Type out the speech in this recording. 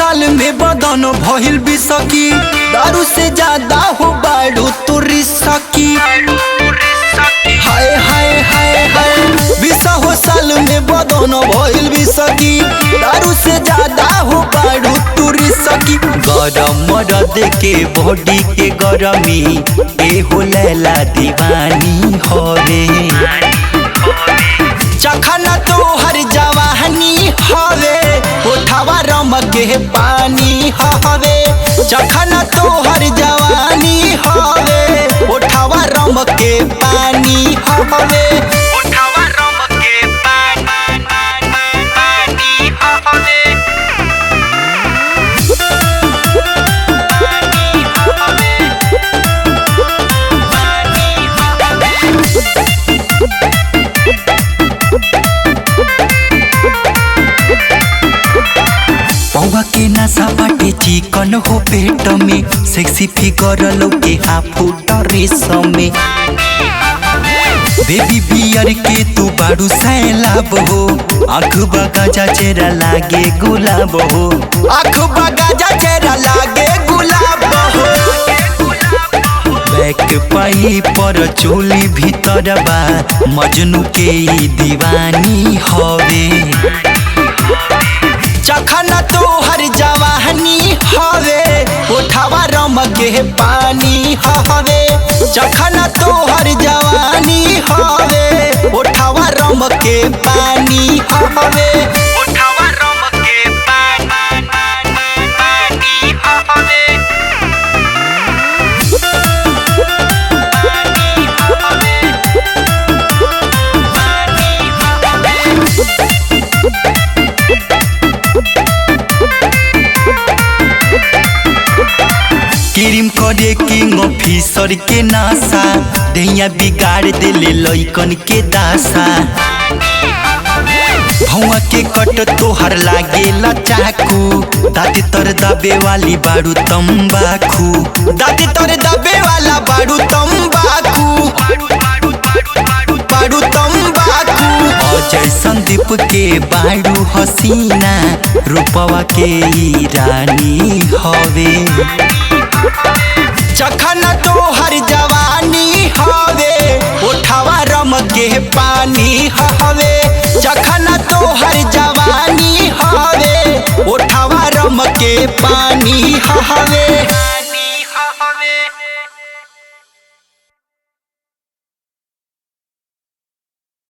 साल में बदन भइल बिसकी, दारू से ज्यादा हो बाड़ू तू रिसकी। हाय हाय हाय हाय 20 साल में बदन भइल बिसकी, दारू से ज्यादा हो बाड़ू तू रिसकी। गरम मरद के बॉडी के गरमी ए हो लैला दीवानी हवे, चखना तो हर जवानी हवे, उठावा रम के पानी हवे। चखना तो हर जवानी हवे, उठावा रम के पानी हवे। उठावा रम के पानी हवे। पौवा के नशा बाटे चिकन हो पेट में, सेक्सी फिगर लौके हाफ ड्रेस में। बेबी बियर के तू बाड़ू सैलाब हो, आँख बगाजा चेहरा लागे गुलाब हो। आँख बगाजा चेहरा लागे गुलाब हो। बैक पाई पर चोली भीतर बा, मजनू के दीवानी हवे। चखना तो हर जवानी हवे, उठावा रम के पानी हवे। चखना तो हर जवानी हवे, उठावा रम के पानी हवे। उठावा रम के पानी हवे। क्रीम करे किंग ऑफिसर के नासा, दैया बिगाड़ देले लइकन के दासा। भौआ के कट तोहर लागेला चाकू, दादी तर दबे वाली बाड़ू तंबाकू। दादी तर दबे वाला बाड़ू तंबाकू, बाड़ू तंबाकू। अजय संदीप के बाड़ू हसीना, रूपवा के रानी हवे। चखना तो हर जवानी हवे, उठावा रम के पानी हवे। चखना तो हर जवानी हवे, उठावा रम के पानी हवे।